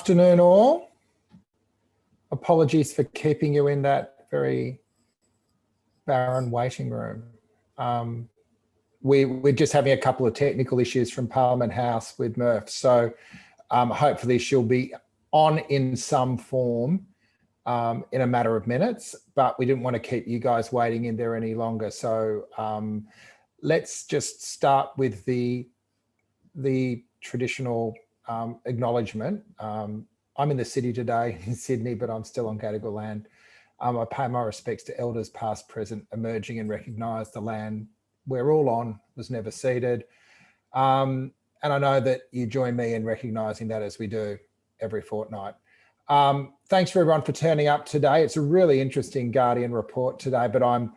Afternoon all. Apologies for keeping you in that very barren waiting room. We're just having a couple of technical issues from Parliament House with Murph, so hopefully she'll be on in some form in a matter of minutes, but we didn't want to keep you guys waiting in there any longer. So let's just start with the traditional acknowledgement. I'm in the city today in Sydney, but I'm still on Gadigal land. I pay my respects to elders past, present, emerging, and recognise the land we're all on was never ceded. And I know that you join me in recognising that, as we do every fortnight. Thanks for everyone for turning up today. It's a really interesting Guardian report today, but I'm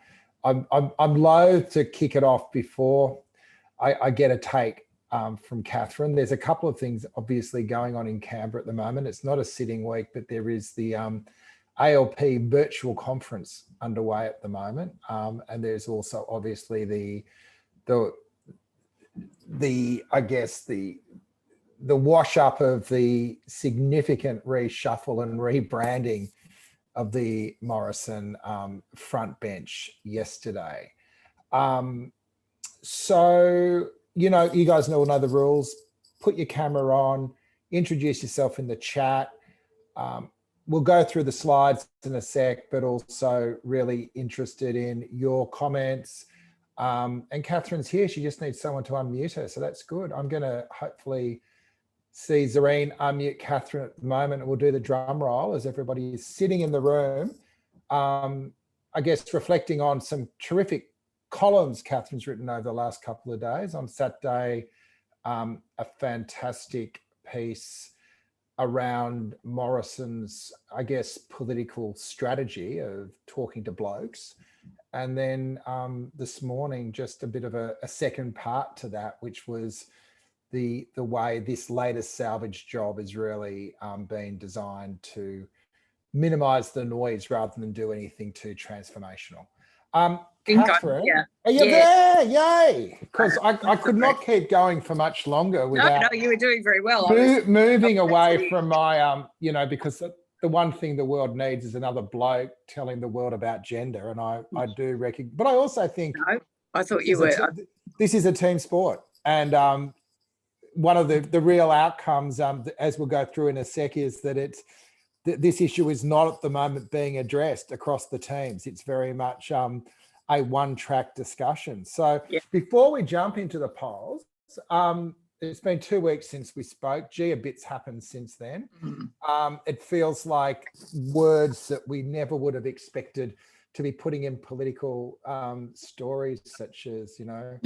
loath to kick it off before I get a take from Katharine. There's a couple of things obviously going on in Canberra at the moment. It's not a sitting week, but there is the ALP virtual conference underway at the moment, and there's also obviously the I guess the wash up of the significant reshuffle and rebranding of the Morrison front bench yesterday. So, you know, you guys all know the rules. Put your camera on, introduce yourself in the chat. We'll go through the slides in a sec, but also really interested in your comments. And Katharine's here. She just needs someone to unmute her. So that's good. I'm going to hopefully see Zareen unmute Katharine at the moment, and we'll do the drum roll as everybody is sitting in the room. I guess reflecting on some terrific columns Katharine's written over the last couple of days. On Saturday, a fantastic piece around Morrison's, I guess, political strategy of talking to blokes. And then this morning, just a bit of a second part to that, which was the way this latest salvage job is really been designed to minimise the noise rather than do anything too transformational. Katharine, are you there? Yay! Because I could not keep going for much longer without. No, you were doing very well. Moving away from my, you know, because the one thing the world needs is another bloke telling the world about gender, and I do recognize. But I also think. No, I thought you were. This is a team sport, and one of the real outcomes, as we'll go through in a sec, is that this issue is not at the moment being addressed across the teams. It's very much a one-track discussion. So before we jump into the polls, it's been 2 weeks since we spoke. Gee, a bit's happened since then. It feels like words that we never would have expected to be putting in political stories, such as, you know,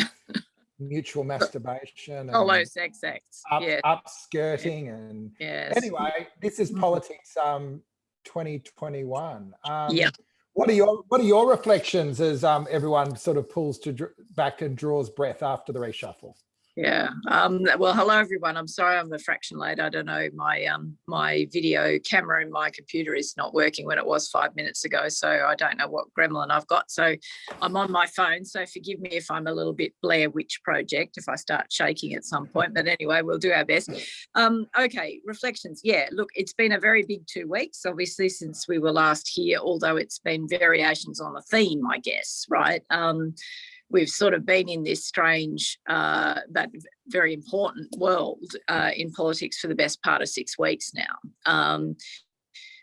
mutual masturbation, and sex acts, upskirting, and anyway, this is politics 2021. What are your reflections as everyone sort of pulls back and draws breath after the reshuffle? Well, hello everyone. I'm sorry I'm a fraction late. I don't know, my video camera in my computer is not working when it was 5 minutes ago, so I don't know what gremlin I've got. So I'm on my phone, so forgive me if I'm a little bit Blair Witch Project if I start shaking at some point, but anyway, we'll do our best. Okay, reflections. Look, it's been a very big 2 weeks, obviously, since we were last here, although it's been variations on the theme, I guess, right? We've sort of been in this strange but very important world in politics for the best part of 6 weeks now,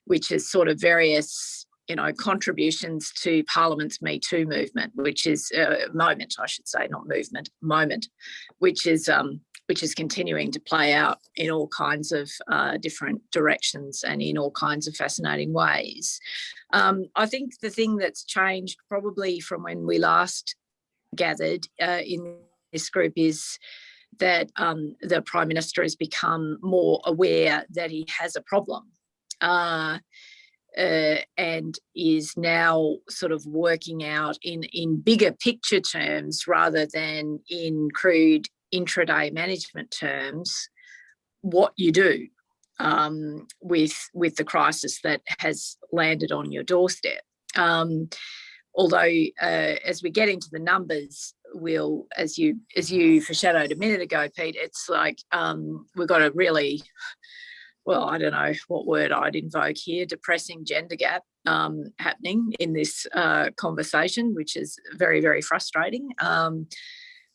which is sort of various, you know, contributions to Parliament's Me Too movement, which is moment, I should say, not movement, moment, which is continuing to play out in all kinds of different directions and in all kinds of fascinating ways. I think the thing that's changed probably from when we last gathered in this group is that the Prime Minister has become more aware that he has a problem and is now sort of working out in bigger picture terms rather than in crude intraday management terms what you do with the crisis that has landed on your doorstep. Although as we get into the numbers, we'll, as you foreshadowed a minute ago, Pete, it's like we've got a really well, I don't know what word I'd invoke here, depressing gender gap happening in this conversation, which is very, very frustrating.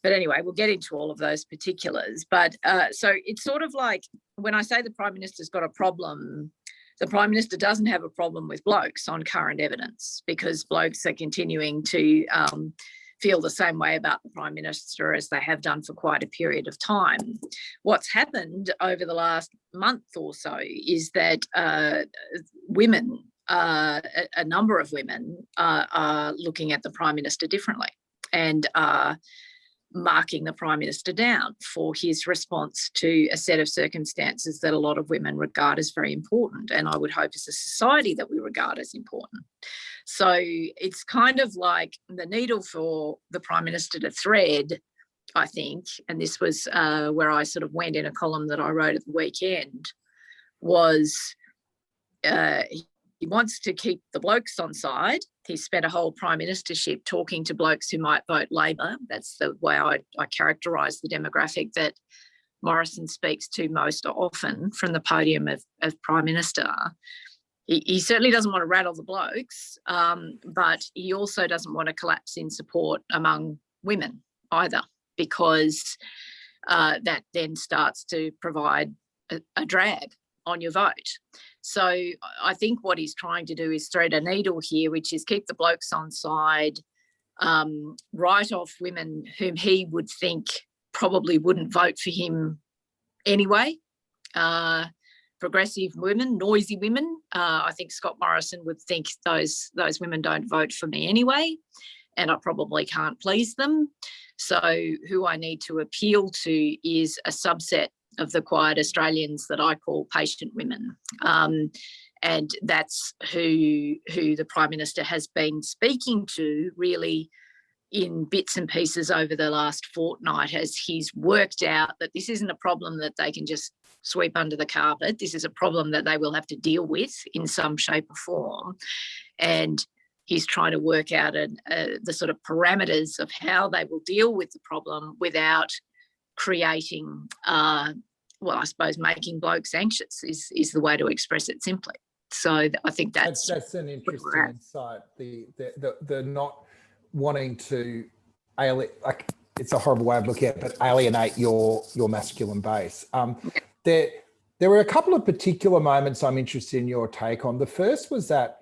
But anyway, we'll get into all of those particulars. But so it's sort of like when I say the Prime Minister's got a problem, the Prime Minister doesn't have a problem with blokes on current evidence, because blokes are continuing to feel the same way about the Prime Minister as they have done for quite a period of time. What's happened over the last month or so is that women, a number of women are looking at the Prime Minister differently and are marking the Prime Minister down for his response to a set of circumstances that a lot of women regard as very important, and I would hope as a society that we regard as important. So it's kind of like the needle for the Prime Minister to thread, I think, and this was where I sort of went in a column that I wrote at the weekend, was he wants to keep the blokes on side. He spent a whole prime ministership talking to blokes who might vote Labor. That's the way I characterise the demographic that Morrison speaks to most often from the podium of Prime Minister. He certainly doesn't want to rattle the blokes, but he also doesn't want to collapse in support among women either, because that then starts to provide a drag on your vote. So I think what he's trying to do is thread a needle here, which is keep the blokes on side, write off women whom he would think probably wouldn't vote for him anyway. Progressive women, noisy women. I think Scott Morrison would think those women don't vote for me anyway, and I probably can't please them. So who I need to appeal to is a subset of the quiet Australians that I call patient women. And that's who the Prime Minister has been speaking to really in bits and pieces over the last fortnight, as he's worked out that this isn't a problem that they can just sweep under the carpet. This is a problem that they will have to deal with in some shape or form. And he's trying to work out the sort of parameters of how they will deal with the problem without creating, well, I suppose making blokes anxious is the way to express it simply. So I think that's an interesting insight. The not wanting to alienate, like, it's a horrible way of looking at it, but alienate your masculine base. There were a couple of particular moments I'm interested in your take on. The first was that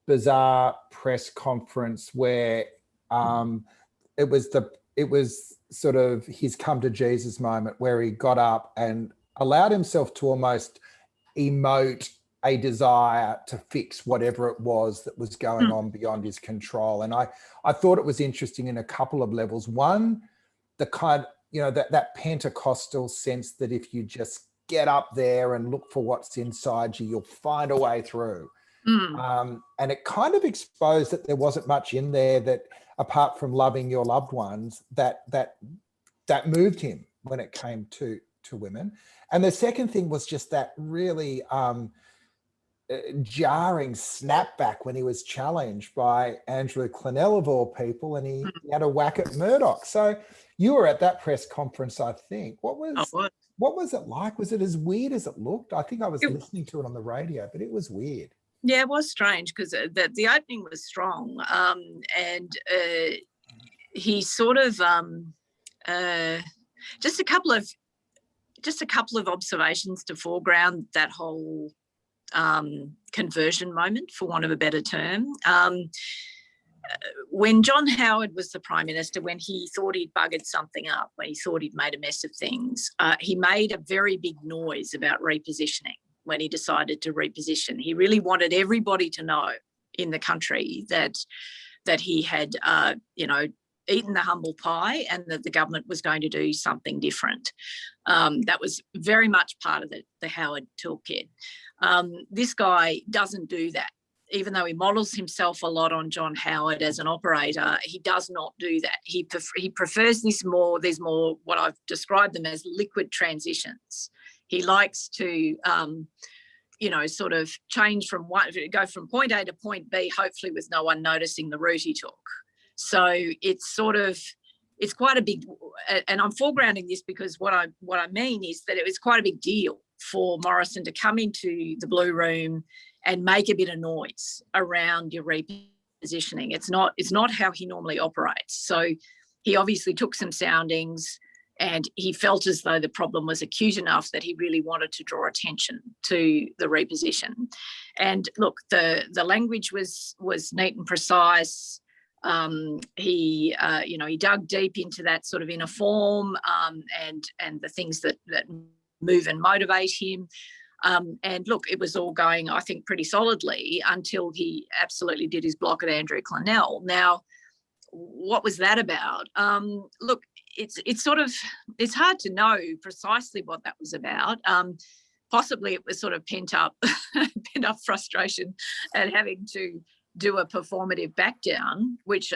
bizarre press conference where it was sort of his come to Jesus moment, where he got up and allowed himself to almost emote a desire to fix whatever it was that was going on beyond his control. And I thought it was interesting in a couple of levels. One, the kind, that Pentecostal sense that if you just get up there and look for what's inside you, you'll find a way through. And it kind of exposed that there wasn't much in there that, apart from loving your loved ones, that moved him when it came to women. And the second thing was just that really jarring snapback when he was challenged by Andrew Clennell of all people, and he had a whack at Murdoch. So you were at that press conference, I think. What was it like? Was it as weird as it looked? I think I was listening to it on the radio, but it was weird. Yeah, it was strange because the opening was strong, and he sort of just a couple of observations to foreground that whole conversion moment, for want of a better term. When John Howard was the Prime Minister, when he thought he'd buggered something up, when he thought he'd made a mess of things, he made a very big noise about repositioning. When he decided to reposition, he really wanted everybody to know in the country that he had, eaten the humble pie and that the government was going to do something different. That was very much part of the Howard toolkit. This guy doesn't do that. Even though he models himself a lot on John Howard as an operator, he does not do that. He prefers there's more what I've described them as liquid transitions. He likes to, sort of go from point A to point B, hopefully with no one noticing the route he took. So it's quite a big, and I'm foregrounding this because what I mean is that it was quite a big deal for Morrison to come into the Blue Room and make a bit of noise around your repositioning. It's not how he normally operates. So he obviously took some soundings, and he felt as though the problem was acute enough that he really wanted to draw attention to the reposition. And look, the language was neat and precise. He dug deep into that sort of inner form, and the things that move and motivate him. And look, it was all going, I think, pretty solidly until he absolutely did his block at Andrew Clennell. Now, what was that about? Look, it's hard to know precisely what that was about. Possibly it was sort of pent up frustration at having to do a performative back down, which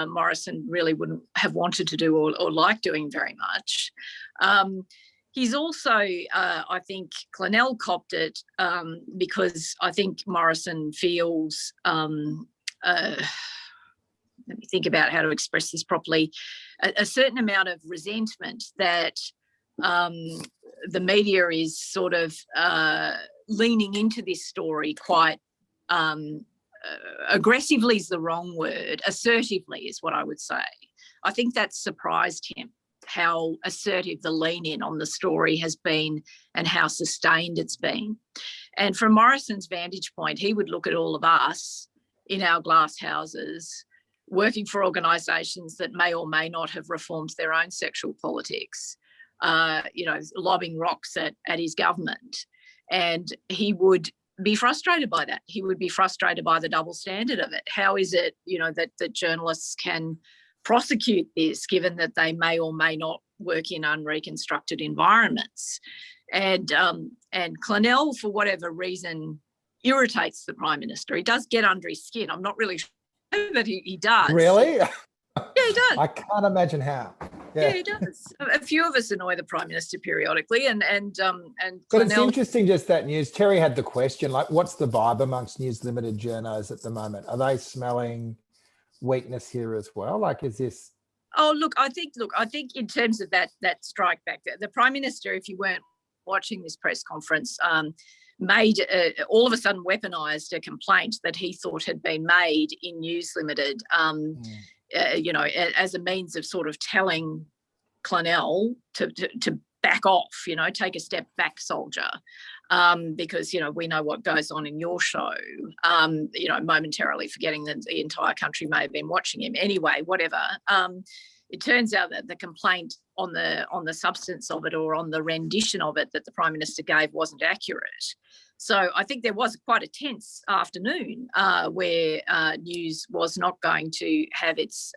Morrison really wouldn't have wanted to do or like doing very much. He's also, I think, Clennell copped it because I think Morrison feels, let me think about how to express this properly, a certain amount of resentment that the media is sort of leaning into this story quite aggressively is the wrong word, assertively is what I would say. I think that surprised him, how assertive the lean in on the story has been and how sustained it's been. And from Morrison's vantage point, he would look at all of us in our glass houses, working for organisations that may or may not have reformed their own sexual politics, lobbing rocks at his government. And he would be frustrated by that. He would be frustrated by the double standard of it. How is it, that journalists can prosecute this, given that they may or may not work in unreconstructed environments? And Clennell, for whatever reason, irritates the Prime Minister. He does get under his skin. I'm not really sure that he does. Really? Yeah, he does. I can't imagine how. Yeah, he does. A few of us annoy the Prime Minister periodically, and but it's interesting just that news. Terry had the question, like, what's the vibe amongst News Limited journos at the moment? Are they smelling weakness here as well? Like, is this? Oh, I think in terms of that strike back, the Prime Minister, if you weren't watching this press conference, made all of a sudden weaponised a complaint that he thought had been made in News Limited, as a means of sort of telling Clennell to back off, take a step back, soldier, because, we know what goes on in your show, momentarily forgetting that the entire country may have been watching him. Anyway, whatever. It turns out that the complaint on the substance of it, or on the rendition of it that the Prime Minister gave, wasn't accurate. So I think there was quite a tense afternoon where News was not going to have its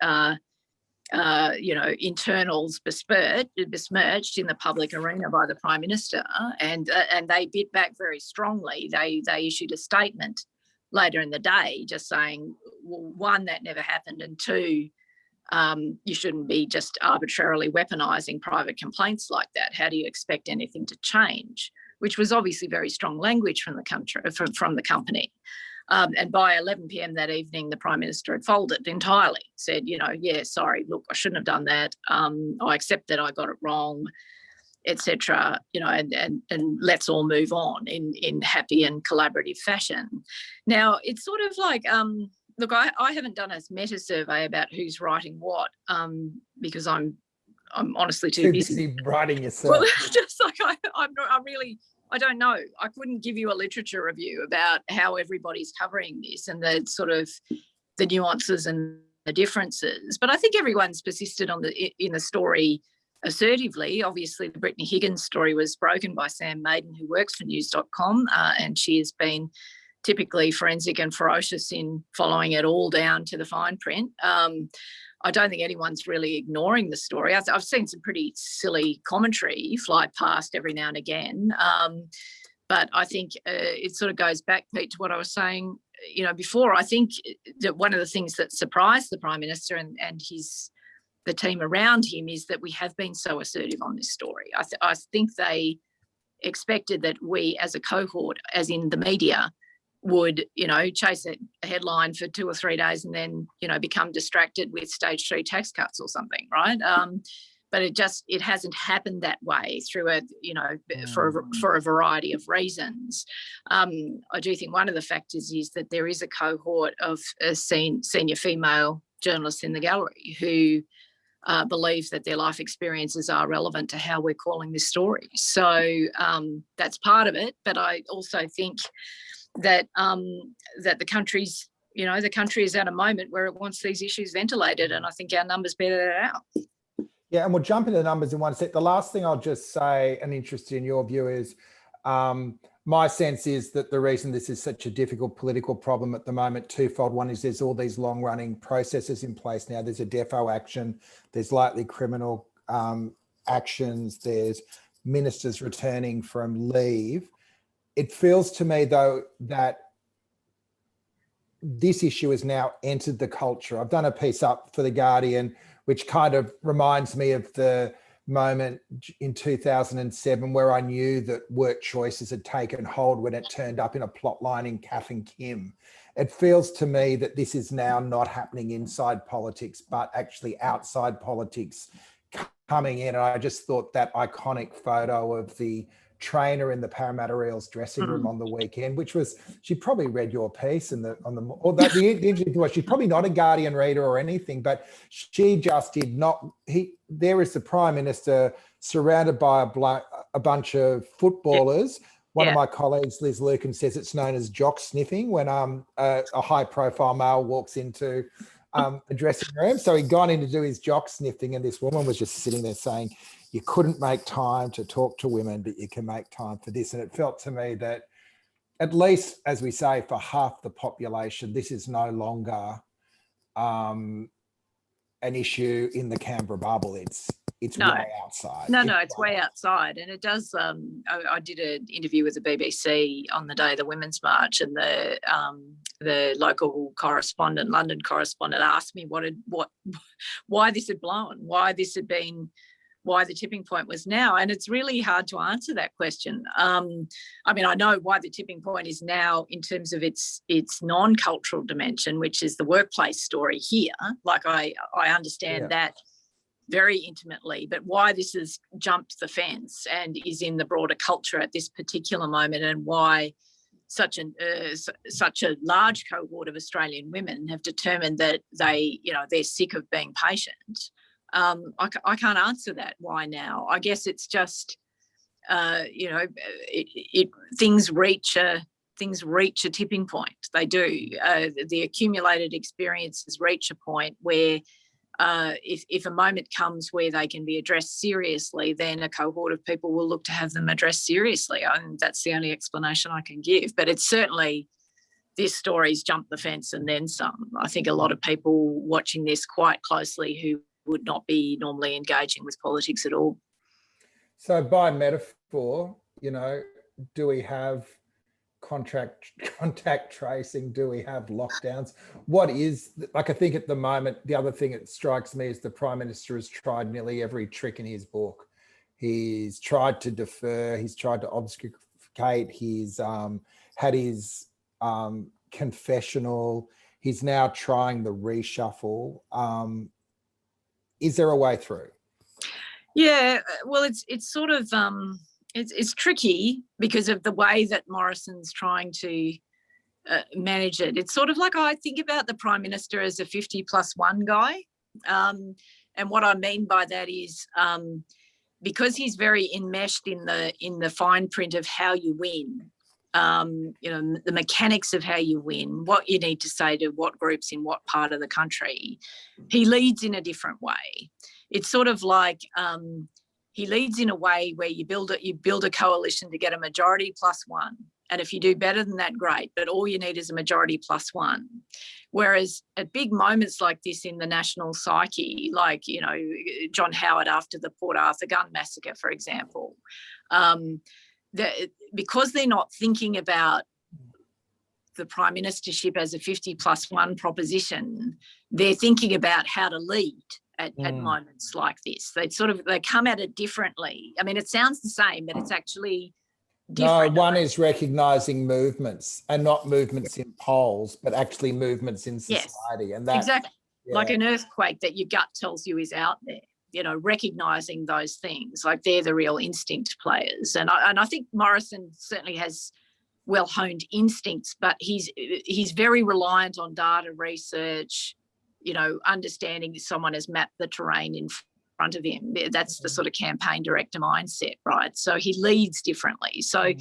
internals besmirched in the public arena by the Prime Minister, and they bit back very strongly. They issued a statement later in the day just saying, well, one, that never happened, and two, you shouldn't be just arbitrarily weaponising private complaints like that. How do you expect anything to change? Which was obviously very strong language from the country, from the company. And by 11 p.m. that evening, the Prime Minister had folded entirely, said, yeah, sorry, look, I shouldn't have done that. I accept that I got it wrong, etc. And let's all move on in happy and collaborative fashion. Now, it's sort of like, look, I haven't done a meta survey about who's writing what, because I'm honestly too busy writing yourself. Well, just like I don't know. I couldn't give you a literature review about how everybody's covering this and the sort of the nuances and the differences. But I think everyone's persisted in the story assertively. Obviously, the Brittany Higgins story was broken by Sam Maiden, who works for news.com, and she has been typically forensic and ferocious in following it all down to the fine print. I don't think anyone's really ignoring the story. I've seen some pretty silly commentary fly past every now and again. But I think it sort of goes back, Pete, to what I was saying, before. I think that one of the things that surprised the Prime Minister and the team around him is that we have been so assertive on this story. I think they expected that we as a cohort, as in the media, would, chase a headline for 2 or 3 days and then, become distracted with stage 3 tax cuts or something, right? it hasn't happened that way through for a variety of reasons. I do think one of the factors is that there is a cohort of senior female journalists in the gallery who believe that their life experiences are relevant to how we're calling this story. So that's part of it. But I also think that that the country is at a moment where it wants these issues ventilated, and I think our numbers bear that out. Yeah, and we'll jump into the numbers in one sec. The last thing I'll just say, and interested in your view, is my sense is that the reason this is such a difficult political problem at the moment, twofold. One is there's all these long-running processes in place now. There's a defo action, there's likely criminal actions, there's ministers returning from leave. It feels to me, though, that this issue has now entered the culture. I've done a piece up for The Guardian, which kind of reminds me of the moment in 2007 where I knew that work choices had taken hold when it turned up in a plot line in Kath and Kim. It feels to me that this is now not happening inside politics, but actually outside politics coming in. And I just thought that iconic photo of the trainer in the Parramatta Eels dressing room on the weekend, which was, she probably read your piece the interesting was she's probably not a Guardian reader or anything, but she just did not, there is the Prime Minister surrounded by a bunch of footballers. One of my colleagues, Liz Lucan, says it's known as jock sniffing when a high profile male walks into a dressing room. So he'd gone in to do his jock sniffing, and this woman was just sitting there saying, you couldn't make time to talk to women, but you can make time for this. And it felt to me that, at least, as we say, for half the population, this is no longer an issue in the Canberra bubble. It's way outside. It's way outside. And it does, I did an interview with the BBC on the day of the Women's March, and the local correspondent, London correspondent, asked me why this had blown, why the tipping point was now. And it's really hard to answer that question. I mean, I know why the tipping point is now in terms of its non-cultural dimension, which is the workplace story here. Like I understand that very intimately, but why this has jumped the fence and is in the broader culture at this particular moment, and why such a large cohort of Australian women have determined that they're sick of being patient. I can't answer that why now. I guess it's just things reach a tipping point. They do. The accumulated experiences reach a point where if a moment comes where they can be addressed seriously, then a cohort of people will look to have them addressed seriously. And that's the only explanation I can give. But it's certainly, this story's jumped the fence and then some. I think a lot of people watching this quite closely who would not be normally engaging with politics at all. So by metaphor, do we have contact tracing? Do we have lockdowns? What is, I think at the moment, the other thing that strikes me is the Prime Minister has tried nearly every trick in his book. He's tried to defer, he's tried to obfuscate, he's had his confessional, he's now trying the reshuffle. Is there a way through? Yeah, well, it's sort of it's tricky because of the way that Morrisons trying to manage it. It's sort of like, I think about the Prime Minister as a 50+1 guy, and what I mean by that is because he's very enmeshed in the fine print of how you win. The mechanics of how you win, what you need to say to what groups in what part of the country, he leads in a different way. It's sort of like he leads in a way where you build a coalition to get a majority +1. And if you do better than that, great. But all you need is a majority +1. Whereas at big moments like this in the national psyche, like, John Howard after the Port Arthur gun massacre, for example, because they're not thinking about the Prime Ministership as a 50+1 proposition, they're thinking about how to lead at moments like this. They come at it differently. I mean, it sounds the same, but it's actually different. No, one is recognising movements, and not movements in polls, but actually movements in society. Yes, and that, exactly. Like an earthquake that your gut tells you is out there. recognising those things, like they're the real instinct players. And I think Morrison certainly has well-honed instincts, but he's very reliant on data research, understanding someone has mapped the terrain in front of him. That's the sort of campaign director mindset, right? So he leads differently. So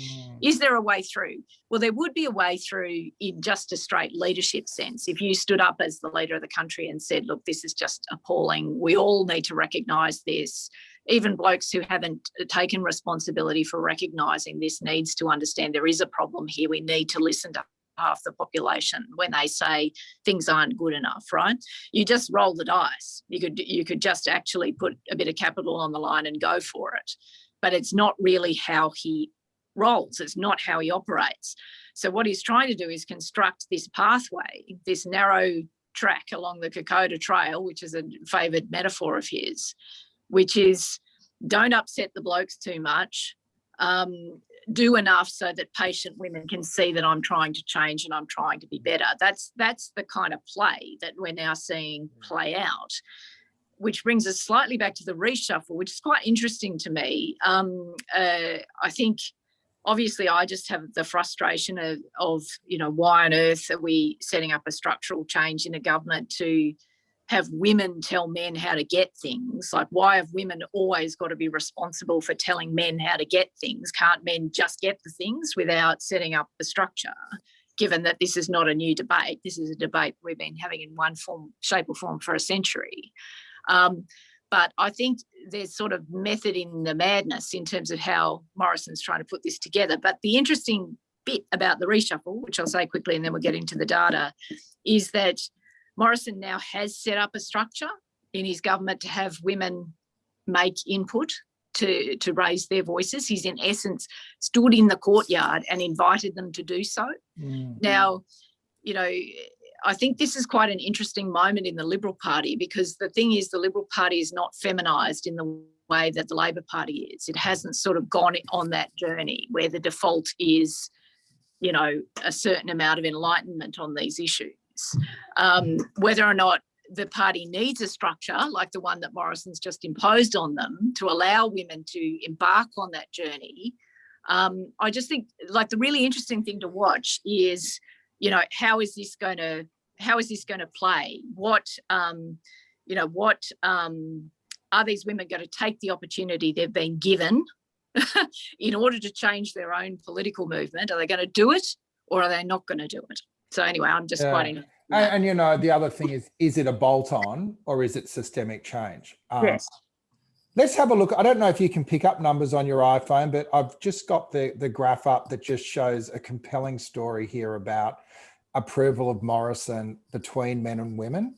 is there a way through? Well, there would be a way through in just a straight leadership sense. If you stood up as the leader of the country and said, look, this is just appalling. We all need to recognise this. Even blokes who haven't taken responsibility for recognising this needs to understand there is a problem here. We need to listen to half the population when they say things aren't good enough, right? You just roll the dice. You could just actually put a bit of capital on the line and go for it. But it's not really how he rolls. It's not how he operates. So what he's trying to do is construct this pathway, this narrow track along the Kokoda Trail, which is a favoured metaphor of his, which is don't upset the blokes too much. Do enough so that patient women can see that I'm trying to change and I'm trying to be better. That's the kind of play that we're now seeing play out, which brings us slightly back to the reshuffle, which is quite interesting to me. I think obviously I just have the frustration of why on earth are we setting up a structural change in a government to have women tell men how to get things? Like, why have women always got to be responsible for telling men how to get things? Can't men just get the things without setting up the structure? Given that this is not a new debate, this is a debate we've been having in one form, shape or form for a century. But I think there's sort of method in the madness in terms of how Morrison's trying to put this together. But the interesting bit about the reshuffle, which I'll say quickly and then we'll get into the data, is that Morrison now has set up a structure in his government to have women make input to raise their voices. He's in essence stood in the courtyard and invited them to do so. Now, I think this is quite an interesting moment in the Liberal Party, because the thing is the Liberal Party is not feminised in the way that the Labor Party is. It hasn't sort of gone on that journey where the default is, a certain amount of enlightenment on these issues. Whether or not the party needs a structure like the one that Morrison's just imposed on them to allow women to embark on that journey, I just think like the really interesting thing to watch is, how is this going to play? What are these women going to take the opportunity they've been given in order to change their own political movement? Are they going to do it or are they not going to do it? So anyway, I'm just quite interested. And the other thing is it a bolt-on or is it systemic change? Yes. Let's have a look. I don't know if you can pick up numbers on your iPhone, but I've just got the graph up that just shows a compelling story here about approval of Morrison between men and women.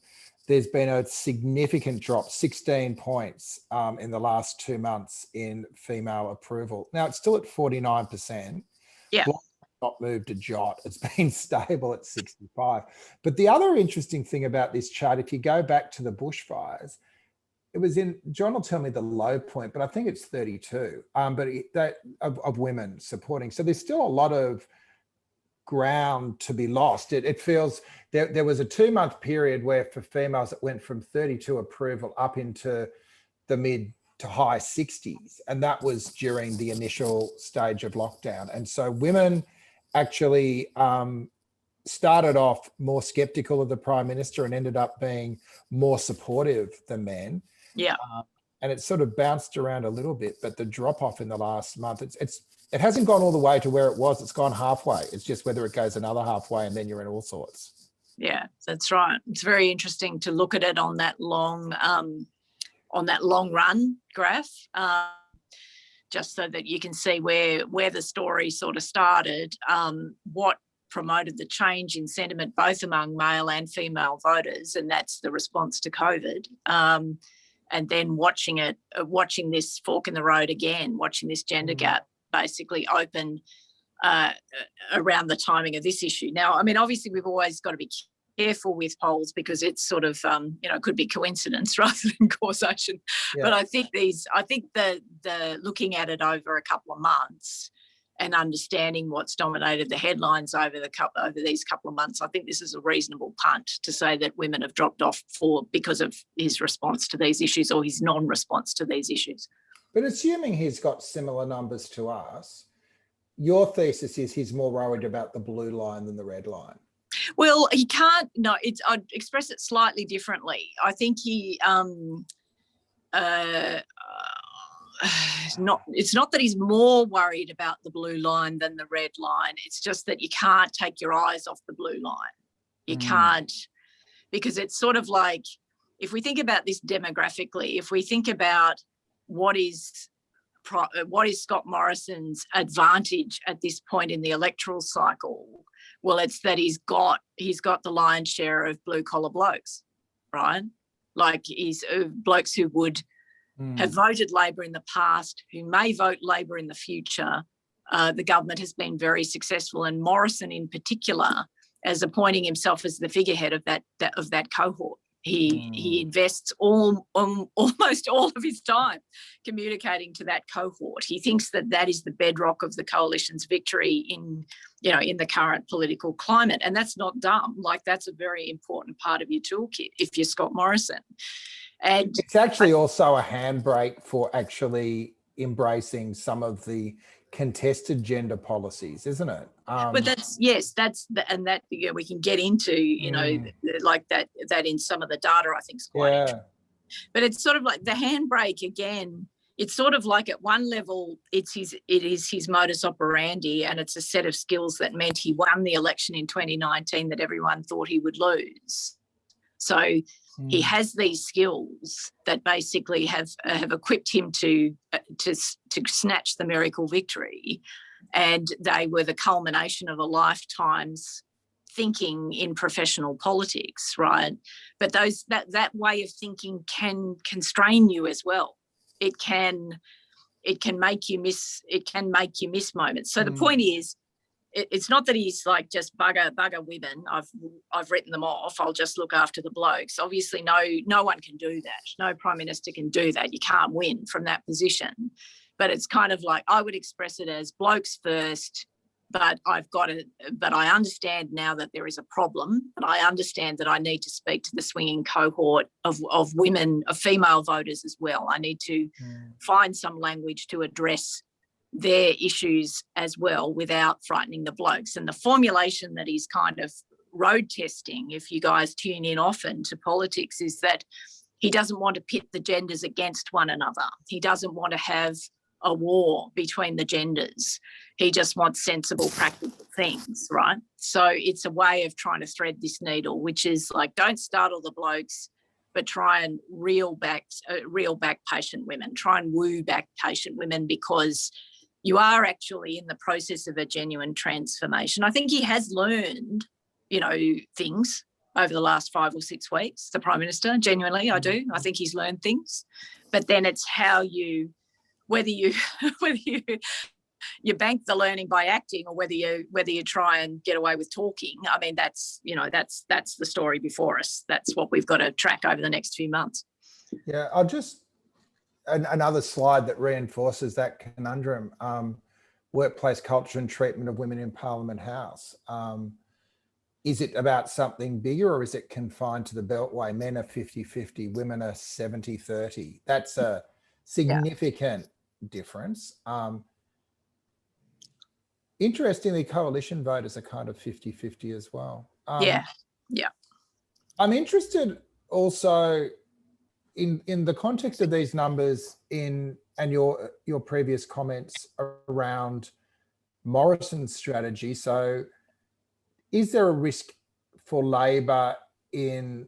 There's been a significant drop, 16 points in the last 2 months in female approval. Now it's still at 49%. Yeah. Not moved a jot. It's been stable at 65. But the other interesting thing about this chart, if you go back to the bushfires, it was John will tell me the low point, but I think it's 32 of women supporting. So there's still a lot of ground to be lost. It feels there was a 2-month period where for females it went from 32 approval up into the mid to high 60s. And that was during the initial stage of lockdown. And so women actually started off more skeptical of the Prime Minister and ended up being more supportive than men. Yeah. And it sort of bounced around a little bit, but the drop off in the last month, it hasn't gone all the way to where it was. It's gone halfway. It's just whether it goes another halfway and then you're in all sorts. Yeah, that's right. It's very interesting to look at it on that long run graph. Just so that you can see where the story sort of started, what promoted the change in sentiment both among male and female voters, and that's the response to COVID. And then watching this fork in the road again, watching this gender gap basically open around the timing of this issue. Now, I mean, obviously we've always got to be careful with polls because it's sort of it could be coincidence rather than causation. Yeah. But I think the looking at it over a couple of months and understanding what's dominated the headlines over these couple of months, I think this is a reasonable punt to say that women have dropped off because of his response to these issues or his non-response to these issues. But assuming he's got similar numbers to us, your thesis is he's more worried about the blue line than the red line. Well, he can't. No, I'd express it slightly differently. I think he. It's not that he's more worried about the blue line than the red line. It's just that you can't take your eyes off the blue line. You can't, because it's sort of like, if we think about this demographically, if we think about what is Scott Morrison's advantage at this point in the electoral cycle, well, it's that he's got the lion's share of blue collar blokes, right? Like he's blokes who would have voted Labor in the past, who may vote Labor in the future. The government has been very successful, and Morrison in particular, as appointing himself as the figurehead of that cohort. He invests almost all of his time communicating to that cohort. He thinks that is the bedrock of the coalition's victory in the current political climate, and that's not dumb. Like, that's a very important part of your toolkit if you're Scott Morrison. And it's actually also a handbrake for actually embracing some of the contested gender policies, isn't it? But we can get into, like that in some of the data, I think is quite interesting. But it's sort of like the handbrake again. It's sort of like at one level, it is his modus operandi, and it's a set of skills that meant he won the election in 2019 that everyone thought he would lose. So he has these skills that basically have equipped him to snatch the miracle victory, and they were the culmination of a lifetime's thinking in professional politics, right? But that way of thinking can constrain you as well. It can make you miss moments. So the point is, it's not that he's like just bugger women. I've written them off. I'll just look after the blokes. Obviously, no one can do that. No Prime Minister can do that. You can't win from that position. But it's kind of like, I would express it as blokes first, but I understand now that there is a problem, and I understand that I need to speak to the swinging cohort of women, of female voters as well. I need to find some language to address their issues as well without frightening the blokes. And the formulation that he's kind of road testing, if you guys tune in often to politics, is that he doesn't want to pit the genders against one another. He doesn't want to have a war between the genders. He just wants sensible, practical things, right? So it's a way of trying to thread this needle, which is like, don't startle the blokes, but try and reel back patient women, try and woo back patient women, because you are actually in the process of a genuine transformation. I think he has learned, things over the last 5 or 6 weeks, the Prime Minister, genuinely, I do. I think he's learned things. But then it's how whether you bank the learning by acting, or whether you try and get away with talking. I mean, that's the story before us. That's what we've got to track over the next few months. Yeah, I'll just another slide that reinforces that conundrum: workplace culture and treatment of women in Parliament House. Is it about something bigger, or is it confined to the Beltway? Men are 50-50, women are 70-30. That's a significant difference. Interestingly, coalition voters are kind of 50-50 as well. Yeah. I'm interested also in the context of these numbers and your previous comments around Morrison's strategy. So is there a risk for Labor in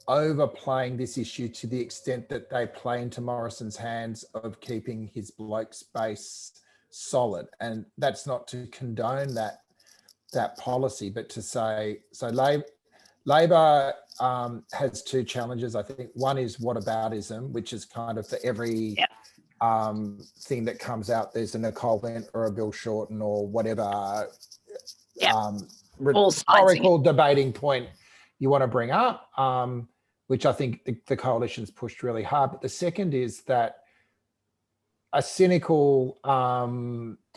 overplaying this issue to the extent that they play into Morrison's hands of keeping his blokes base solid? And that's not to condone that policy, but to say, so Labor has 2 challenges, I think. One is whataboutism, which is kind of for every thing that comes out, there's a Nicole Bent or a Bill Shorten or whatever rhetorical debating point you want to bring up, which I think the coalition's pushed really hard. But the second is that a cynical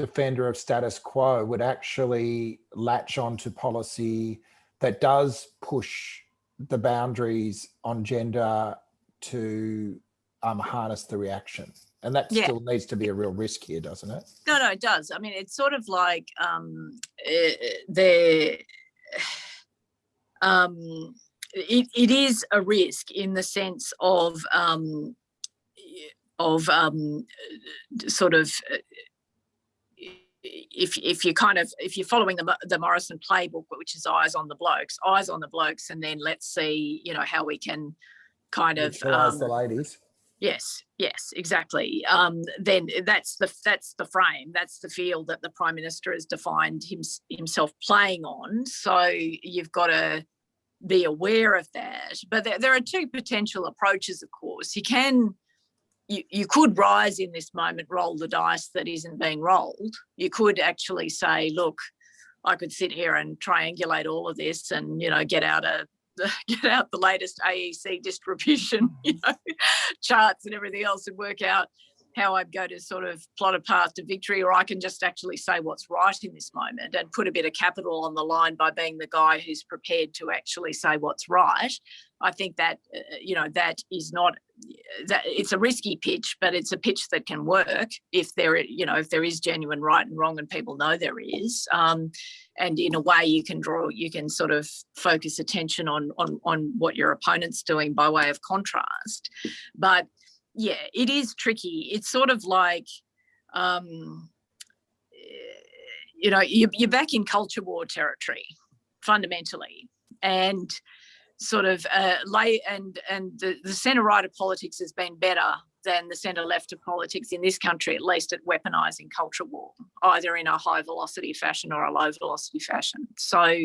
defender of status quo would actually latch onto policy that does push the boundaries on gender to harness the reaction. And that still needs to be a real risk here, doesn't it? No, it does. I mean, it's sort of like it is a risk in the sense of sort of if you're following the Morrison playbook, which is eyes on the blokes, and then let's see, how we can kind of neutralize the ladies. Yes, exactly. Then that's the frame, that's the field that the Prime Minister has defined himself playing on. So you've got to be aware of that. But there are two potential approaches, of course. You could rise in this moment, roll the dice that isn't being rolled. You could actually say, look, I could sit here and triangulate all of this and, get out the latest AEC distribution, charts and everything else and work out how I'd go to sort of plot a path to victory, or I can just actually say what's right in this moment and put a bit of capital on the line by being the guy who's prepared to actually say what's right. I think that, that is not, that it's a risky pitch, but it's a pitch that can work if there is genuine right and wrong and people know there is. And in a way you can sort of focus attention on what your opponent's doing by way of contrast. But yeah, it is tricky. It's sort of like, you're back in culture war territory fundamentally, and sort of the centre right of politics has been better than the centre left of politics in this country, at least at weaponising culture war, either in a high velocity fashion or a low velocity fashion. So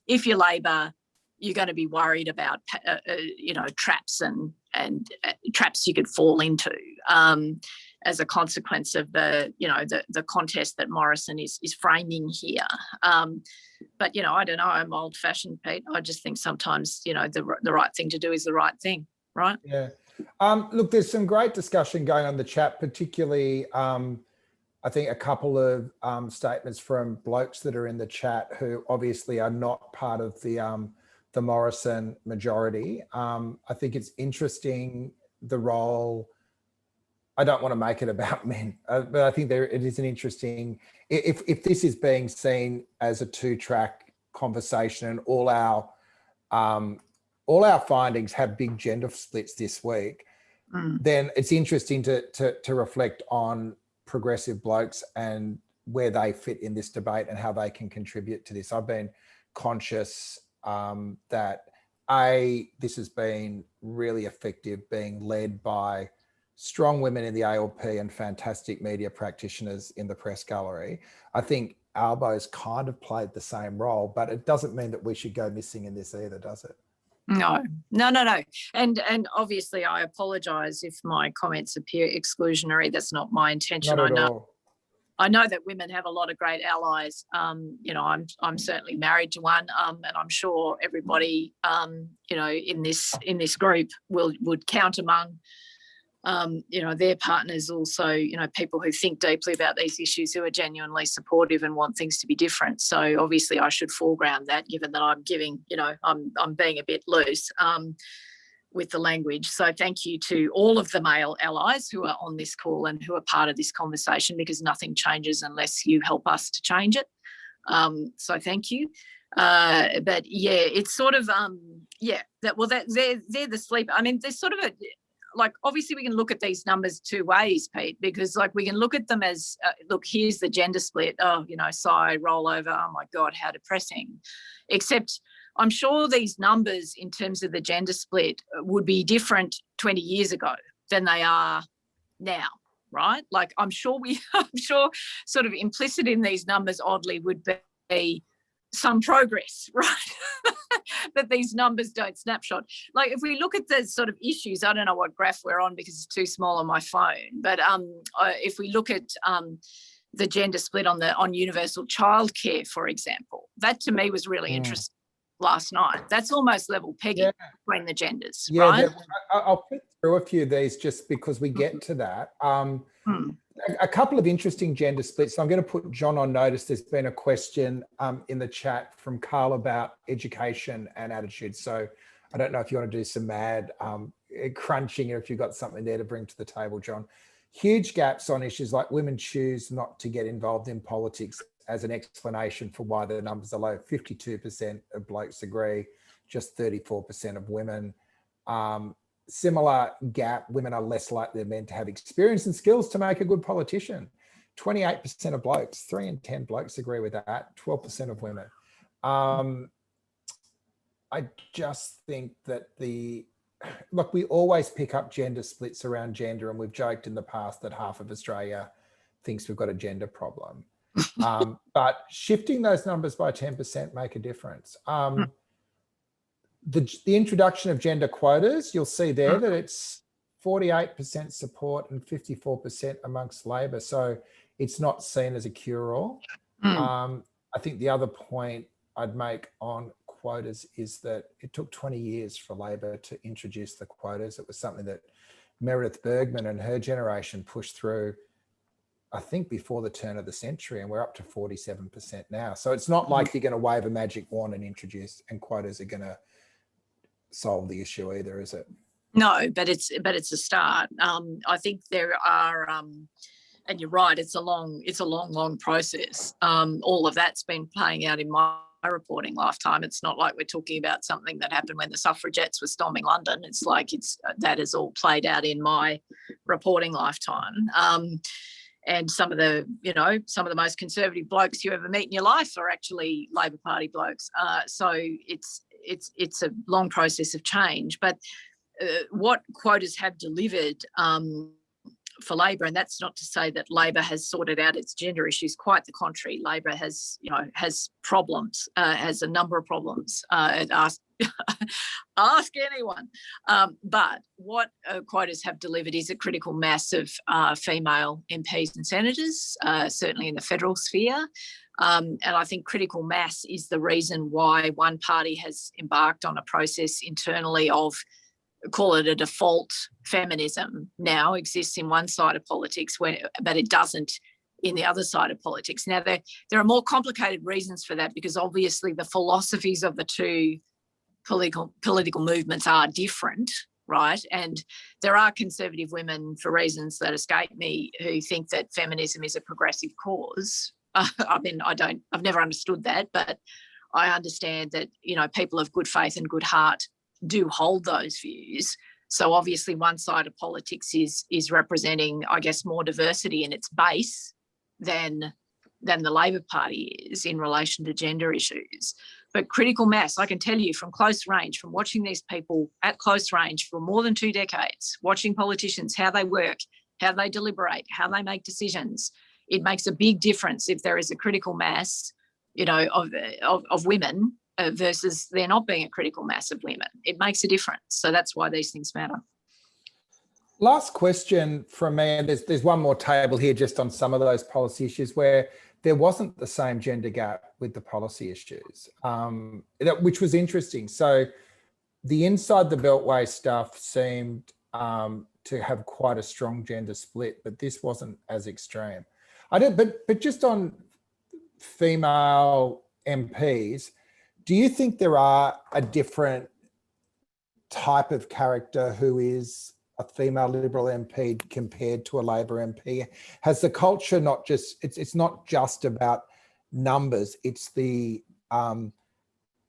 if you're Labor, you're going to be worried about, traps and traps you could fall into as a consequence of the contest that Morrison is framing here. But, I don't know, I'm old-fashioned, Pete. I just think sometimes, the right thing to do is the right thing, right? Yeah. Look, there's some great discussion going on in the chat, particularly I think a couple of statements from blokes that are in the chat who obviously are not part of the Morrison majority. I think it's interesting the role. I don't want to make it about men, but I think it is an interesting, if this is being seen as a two-track conversation and all our findings have big gender splits this week, then it's interesting to reflect on progressive blokes and where they fit in this debate and how they can contribute to this. I've been conscious that this has been really effective, being led by strong women in the ALP and fantastic media practitioners in the press gallery. I think Albo's kind of played the same role, but it doesn't mean that we should go missing in this either, does it? No. And obviously I apologise if my comments appear exclusionary. That's not my intention. Not at all. I know that women have a lot of great allies. I'm certainly married to one, and I'm sure everybody, in this group would count among, their partners also, people who think deeply about these issues, who are genuinely supportive and want things to be different. So obviously I should foreground that, given that I'm giving, I'm being a bit loose with the language. So thank you to all of the male allies who are on this call and who are part of this conversation, because nothing changes unless you help us to change it. So thank you. But yeah, it's sort of, they're the sleep. I mean, there's sort of obviously we can look at these numbers two ways, Pete, because we can look at them as, look, here's the gender split. Oh, sigh, roll over. Oh my God, how depressing. Except I'm sure these numbers in terms of the gender split would be different 20 years ago than they are now, right? I'm sure sort of implicit in these numbers oddly would be some progress, right? That these numbers don't snapshot. If we look at the sort of issues, I don't know what graph we're on because it's too small on my phone, but if we look at the gender split on universal childcare, for example, that to me was really interesting. last night. That's almost level pegging Yeah. between the genders, Yeah, right? I'll put through a few of these just because we get to that. Hmm. A couple of interesting gender splits. I'm going to put John on notice. There's been a question in the chat from Carl about education and attitude. So I don't know if you want to do some mad crunching or if you've got something there to bring to the table, John. Huge gaps on issues like women choose not to get involved in politics as an explanation for why the numbers are low. 52% of blokes agree, just 34% of women. Similar gap, women are less likely than men to have experience and skills to make a good politician. 28% of blokes, 3 in 10 blokes agree with that, 12% of women. I just think that look, we always pick up gender splits around gender, and we've joked in the past that half of Australia thinks we've got a gender problem. But shifting those numbers by 10% make a difference. The introduction of gender quotas, you'll see there that it's 48% support and 54% amongst Labor. So it's not seen as a cure-all. I think the other point I'd make on quotas is that it took 20 years for Labor to introduce the quotas. It was something that Meredith Bergman and her generation pushed through, I think, before the turn of the century, and we're up to 47% now. So it's not like you're going to wave a magic wand and introduce, and quotas are going to solve the issue either, is it? No, but it's a start. I think there are, and you're right, it's a long process. All of that's been playing out in my reporting lifetime. It's not like we're talking about something that happened when the suffragettes were storming London. It's like that has all played out in my reporting lifetime. And some of the most conservative blokes you ever meet in your life are actually Labor Party blokes. So it's a long process of change. But what quotas have delivered for Labor, and that's not to say that Labor has sorted out its gender issues. Quite the contrary. Labor has problems, has a number of problems. Ask anyone. But what quotas have delivered is a critical mass of female MPs and senators, certainly in the federal sphere. And I think critical mass is the reason why one party has embarked on a process internally of, call it a default feminism, now exists in one side of politics, but it doesn't in the other side of politics. Now, there are more complicated reasons for that, because obviously the philosophies of the two political movements are different, right? And there are conservative women, for reasons that escape me, who think that feminism is a progressive cause. I mean, I've never understood that, but I understand that, people of good faith and good heart do hold those views. So obviously one side of politics is representing, I guess, more diversity in its base than the Labor Party is in relation to gender issues. But critical mass, I can tell you from close range, from watching these people at close range for more than 2 decades, watching politicians, how they work, how they deliberate, how they make decisions, it makes a big difference if there is a critical mass, of women versus there not being a critical mass of women. It makes a difference. So that's why these things matter. Last question from me, and there's one more table here just on some of those policy issues where there wasn't the same gender gap with the policy issues, which was interesting. So the inside the Beltway stuff seemed to have quite a strong gender split, but this wasn't as extreme. But just on female MPs, do you think there are a different type of character who is a female Liberal MP compared to a Labor MP? Has the culture not just, it's not just about numbers, it's the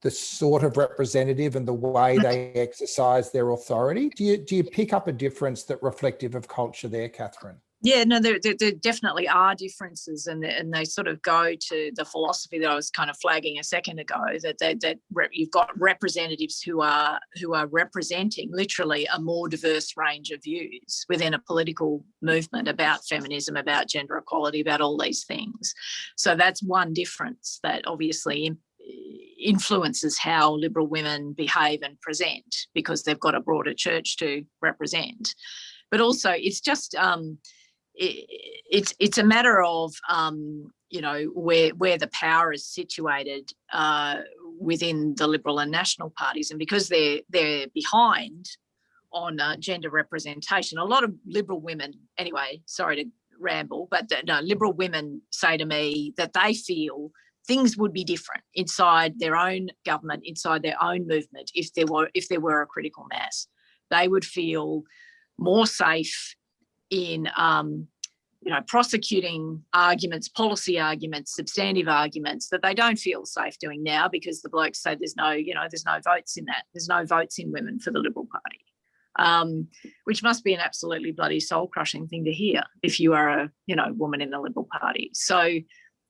sort of representative and the way they exercise their authority? Do you pick up a difference that reflective of culture there, Katharine? Yeah, no, there definitely are differences, and they sort of go to the philosophy that I was kind of flagging a second ago, that you've got representatives who are representing literally a more diverse range of views within a political movement about feminism, about gender equality, about all these things. So that's one difference that obviously influences how Liberal women behave and present, because they've got a broader church to represent. But also it's just it's a matter of where the power is situated within the Liberal and National parties, and because they're behind on gender representation, a lot of Liberal women, anyway, sorry to ramble, but no, Liberal women say to me that they feel things would be different inside their own government, inside their own movement, if there were a critical mass. They would feel more safe in prosecuting arguments, policy arguments, substantive arguments that they don't feel safe doing now, because the blokes say there's no votes in that. There's no votes in women for the Liberal Party, which must be an absolutely bloody soul-crushing thing to hear if you are a woman in the Liberal Party. So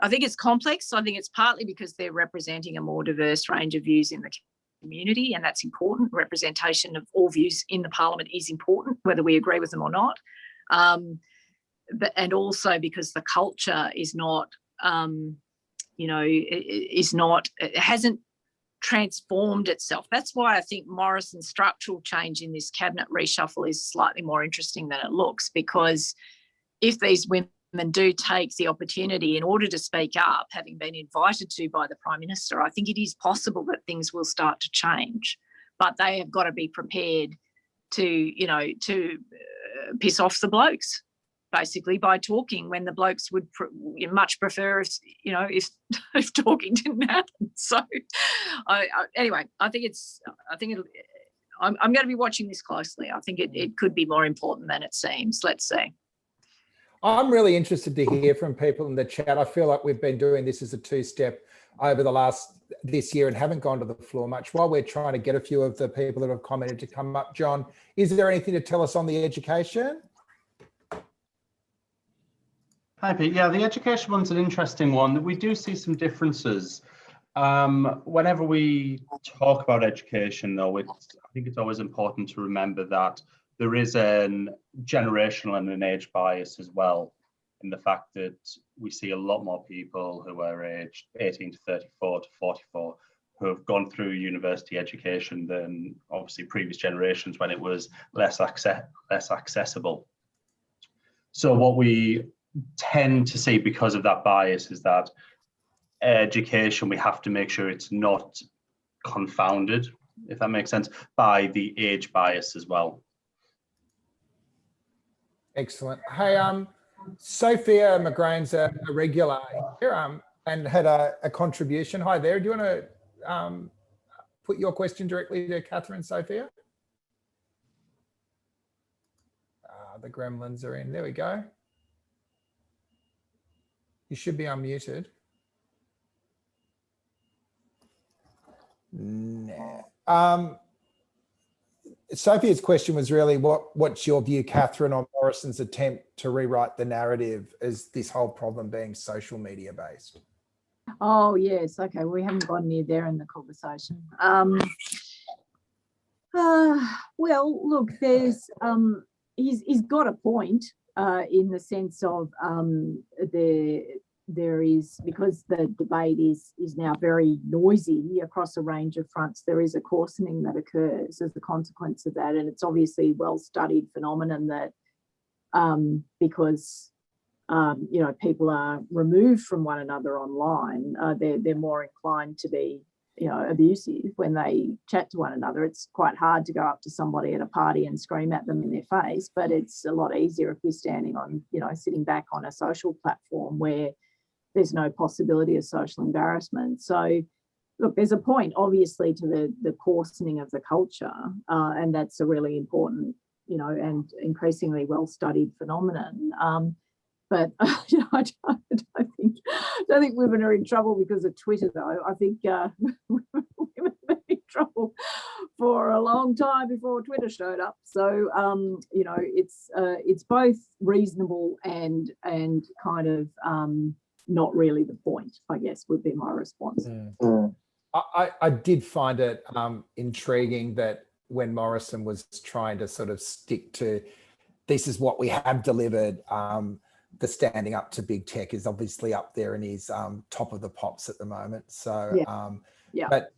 I think it's complex. I think it's partly because they're representing a more diverse range of views in the community, and that's important. Representation of all views in the parliament is important, whether we agree with them or not. And also because the culture is not, it hasn't transformed itself. That's why I think Morrison's structural change in this cabinet reshuffle is slightly more interesting than it looks, because if these women do take the opportunity in order to speak up, having been invited to by the Prime Minister, I think it is possible that things will start to change. But they have got to be prepared to piss off the blokes, basically, by talking, when the blokes would much prefer if talking didn't happen. So anyway, I'm going to be watching this closely. I think it could be more important than it seems. Let's see. I'm really interested to hear from people in the chat. I feel like we've been doing this as a two-step over this year and haven't gone to the floor much. While we're trying to get a few of the people that have commented to come up, John, is there anything to tell us on the education? Hi, Pete. Yeah, the education one's an interesting one. We do see some differences. Whenever we talk about education, though, I think it's always important to remember that there is a generational and an age bias as well, in the fact that we see a lot more people who are aged 18 to 34 to 44 who have gone through university education than obviously previous generations when it was less accessible. So what we tend to see because of that bias is that education, we have to make sure it's not confounded, if that makes sense, by the age bias as well. Excellent. Hey, Sophia McGrain's a regular here and had a contribution. Hi there. Do you want to put your question directly to Katharine, Sophia? The gremlins are in. There we go. You should be unmuted. No. Sophia's question was really, what's your view, Katharine, on Morrison's attempt to rewrite the narrative as this whole problem being social media based? Oh, yes. Okay. We haven't gotten near there in the conversation. Well, look, there's he's got a point in the sense of there is, because the debate is now very noisy across a range of fronts, there is a coarsening that occurs as a consequence of that. And it's obviously well-studied phenomenon that because people are removed from one another online, they're more inclined to be abusive when they chat to one another. It's quite hard to go up to somebody at a party and scream at them in their face, but it's a lot easier if you're standing on, sitting back on a social platform where there's no possibility of social embarrassment. So look, there's a point obviously to the coarsening of the culture, and that's a really important, and increasingly well-studied phenomenon. But I don't think women are in trouble because of Twitter, though. I think women have been in trouble for a long time before Twitter showed up. So it's both reasonable and kind of not really the point, I guess, would be my response. I did find it intriguing that when Morrison was trying to sort of stick to, this is what we have delivered, the standing up to big tech is obviously up there and is top of the pops at the moment. So, but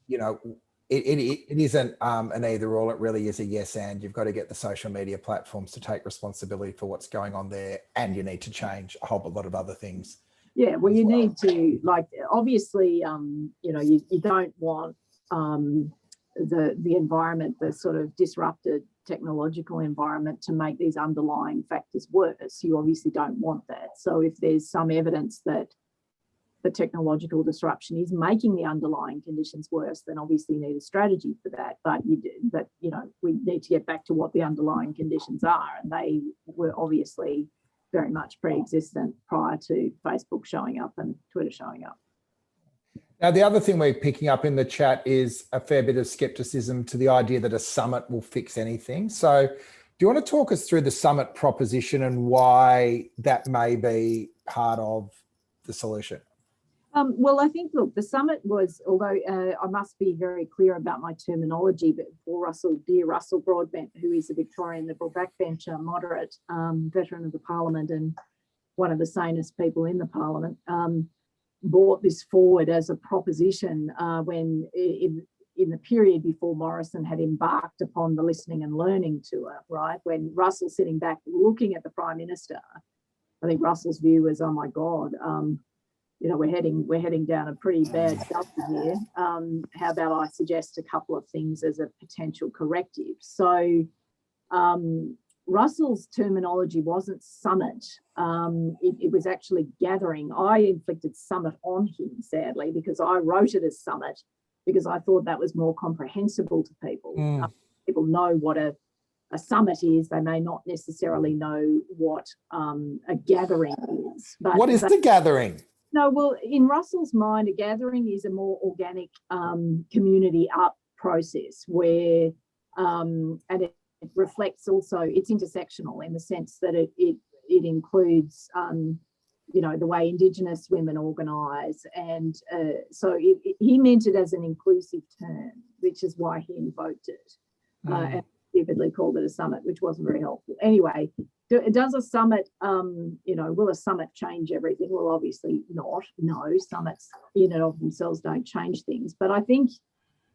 it isn't an either or, it really is a yes and. You've got to get the social media platforms to take responsibility for what's going on there, and you need to change a whole lot of other things Yeah, well, as you well. need to, like, obviously, you know, you don't want the environment, the sort of disrupted technological environment to make these underlying factors worse. You obviously don't want that. So if there's some evidence that the technological disruption is making the underlying conditions worse, then obviously you need a strategy for that. But you know, we need to get back to what the underlying conditions are, and they were obviously very much pre-existent prior to Facebook showing up and Twitter showing up. Now, the other thing we're picking up in the chat is a fair bit of skepticism to the idea that a summit will fix anything. So do you want to talk us through the summit proposition and why that may be part of the solution? Well, I think, look, the summit was, although I must be very clear about my terminology, but for dear Russell Broadbent, who is a Victorian Liberal backbencher, moderate, veteran of the Parliament and one of the sanest people in the Parliament, brought this forward as a proposition when in the period before Morrison had embarked upon the listening and learning tour, right? When Russell's sitting back looking at the Prime Minister, I think Russell's view was, oh my God, you know, we're heading down a pretty bad gully here. How about I suggest a couple of things as a potential corrective? So Russell's terminology wasn't summit. It was actually gathering. I inflicted summit on him, sadly, because I wrote it as summit because I thought that was more comprehensible to people. People know what a summit is. They may not necessarily know what a gathering is. But what is the gathering? No, well, in Russell's mind, a gathering is a more organic community up process where, and it reflects also, it's intersectional in the sense that it includes, you know, the way Indigenous women organise. And so he meant it as an inclusive term, which is why he invoked it. And vividly called it a summit, which wasn't very helpful. Anyway, does a summit, you know, will a summit change everything? Well, obviously not. No, summits in and of themselves don't change things. But I think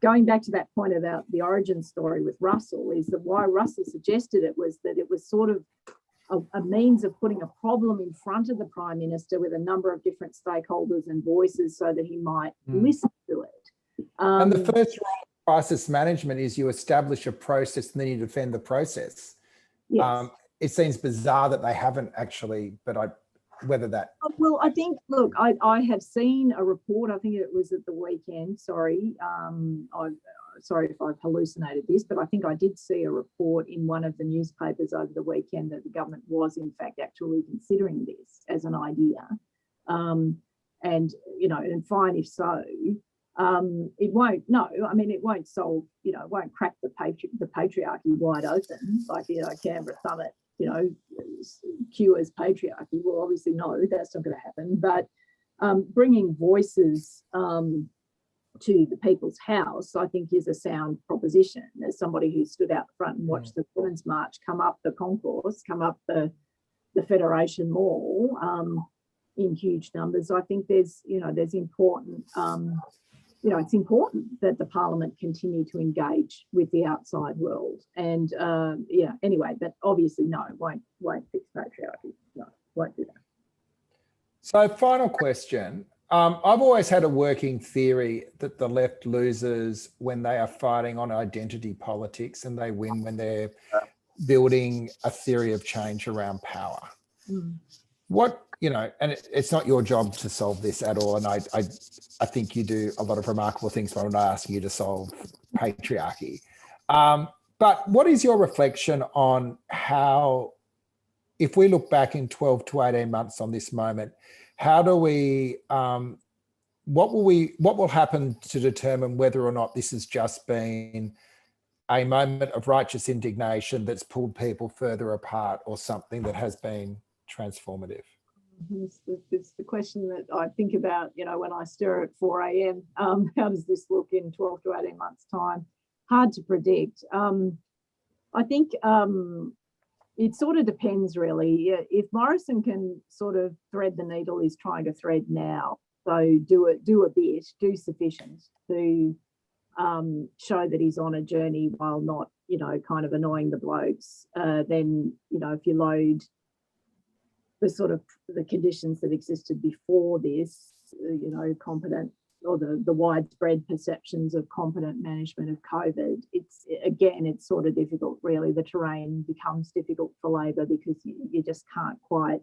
going back to that point about the origin story with Russell is that why Russell suggested it was that it was sort of a means of putting a problem in front of the Prime Minister with a number of different stakeholders and voices so that he might listen to it. And the first rule of crisis management is you establish a process and then you defend the process. Yes. It seems bizarre that they haven't actually, but whether that. Well, I think, look, I have seen a report, I think it was at the weekend, sorry, sorry if I've hallucinated this, but I think I did see a report in one of the newspapers over the weekend that the government was in fact actually considering this as an idea. And, you know, and fine if so. It won't, no, I mean, it won't solve, you know, it won't crack the patriarchy wide open, like, you know, Canberra Summit, you know, cures patriarchy. Well, obviously, no, that's not going to happen. But bringing voices to the people's house, I think, is a sound proposition. As somebody who stood out front and watched the Women's March come up the concourse, come up the Federation Mall in huge numbers, I think there's, you know, there's important, you know, it's important that the Parliament continue to engage with the outside world. And yeah, anyway, but obviously, no, it won't fix patriarchy. No, won't do that. So final question. I've always had a working theory that the left loses when they are fighting on identity politics and they win when they're building a theory of change around power. What, you know, and it's not your job to solve this at all. And I think you do a lot of remarkable things, but I'm not asking you to solve patriarchy. But what is your reflection on how, if we look back in 12 to 18 months on this moment, how do we, what will happen to determine whether or not this has just been a moment of righteous indignation that's pulled people further apart or something that has been transformative? It's the question that I think about, you know, when I stir at 4 a.m. How does this look in 12 to 18 months' time? Hard to predict. I think it sort of depends, really. If Morrison can sort of thread the needle he's trying to thread now, so do a bit, do sufficient to show that he's on a journey while not, you know, kind of annoying the blokes, then, you know, if you load sort of the conditions that existed before this, you know, competent, or the widespread perceptions of competent management of COVID, it's sort of difficult, really. The terrain becomes difficult for Labor because you just can't quite,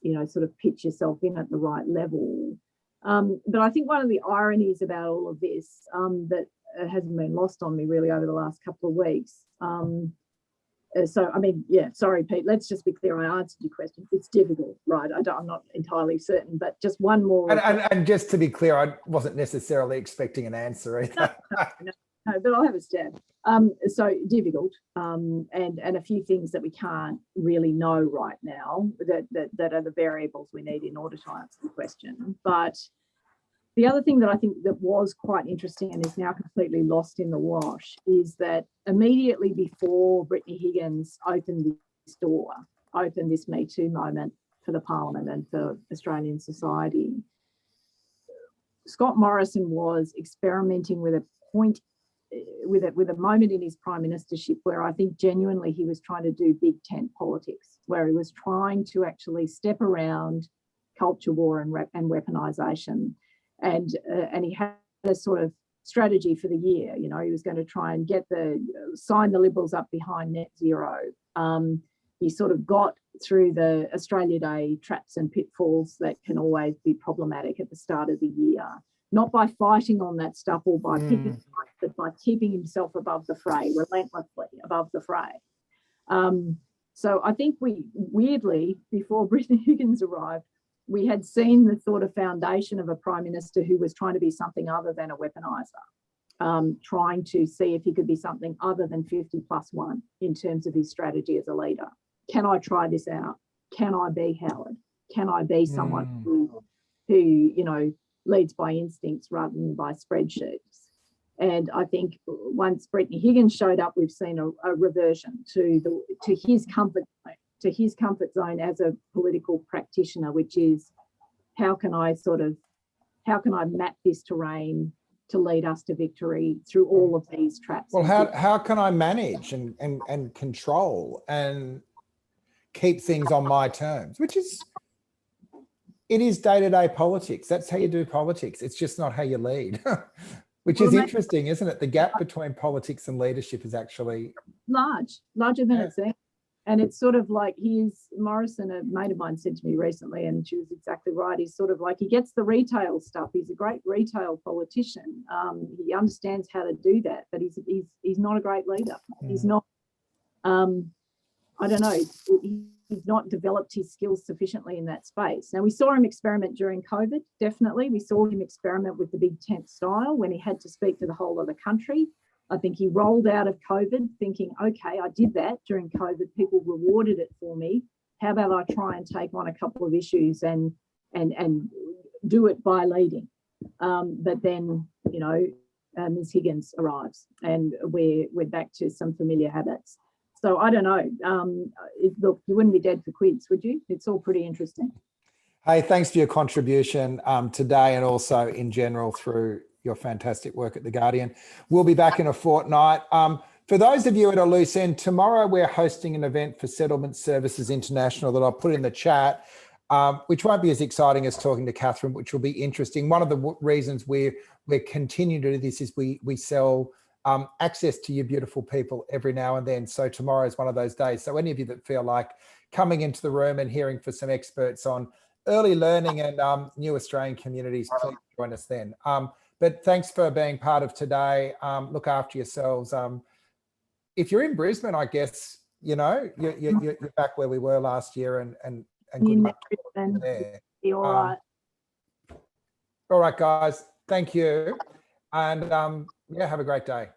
you know, sort of pitch yourself in at the right level. But I think one of the ironies about all of this that hasn't been lost on me really over the last couple of weeks. So, I mean, yeah, sorry, Pete, let's just be clear. I answered your question. It's difficult, right? I'm not entirely certain, but just one more. And just to be clear, I wasn't necessarily expecting an answer either. No, but I'll have a stab. So difficult, and a few things that we can't really know right now that are the variables we need in order to answer the question. But the other thing that I think that was quite interesting and is now completely lost in the wash is that immediately before Brittany Higgins opened this Me Too moment for the Parliament and for Australian society, Scott Morrison was experimenting with a point, with a moment in his prime ministership where I think genuinely he was trying to do big tent politics, where he was trying to actually step around culture war and weaponisation. And he had a sort of strategy for the year. You know, he was going to try and sign the Liberals up behind net zero. He sort of got through the Australia Day traps and pitfalls that can always be problematic at the start of the year, not by fighting on that stuff or by picking fight, but by keeping himself above the fray, relentlessly above the fray. So I think we, weirdly, before Brittany Higgins arrived, we had seen the sort of foundation of a Prime Minister who was trying to be something other than a weaponiser, trying to see if he could be something other than 50+1 in terms of his strategy as a leader. Can I try this out? Can I be Howard? Can I be someone who you know, leads by instincts rather than by spreadsheets? And I think once Brittany Higgins showed up, we've seen a reversion to his comfort zone as a political practitioner, which is how can I map this terrain to lead us to victory through all of these traps? Well, how can I manage and control and keep things on my terms, it is day-to-day politics. That's how you do politics. It's just not how you lead, which is interesting, isn't it? The gap between politics and leadership is actually larger than it seems. And it's sort of like Morrison, a mate of mine said to me recently, and she was exactly right. He's sort of like, he gets the retail stuff. He's a great retail politician. He understands how to do that, but he's not a great leader. He's not, I don't know, he's not developed his skills sufficiently in that space. Now, we saw him experiment during COVID, definitely. We saw him experiment with the big tent style when he had to speak to the whole of the country. I think he rolled out of COVID thinking, okay, I did that during COVID. People rewarded it for me. How about I try and take on a couple of issues and do it by leading? But then, you know, Ms. Higgins arrives and we're back to some familiar habits. So I don't know. Look, you wouldn't be dead for quids, would you? It's all pretty interesting. Hey, thanks for your contribution today and also in general through your fantastic work at The Guardian. We'll be back in a fortnight. For those of you at a loose end, tomorrow we're hosting an event for Settlement Services International that I'll put in the chat, which won't be as exciting as talking to Katharine, which will be interesting. One of the reasons we're continuing to do this is we sell access to you beautiful people every now and then. So tomorrow is one of those days. So any of you that feel like coming into the room and hearing for some experts on early learning and new Australian communities, please join us then. But thanks for being part of today. Look after yourselves. If you're in Brisbane, I guess, you know, you're back where we were last year and good luck there. All right. All right, guys. Thank you. And yeah, have a great day.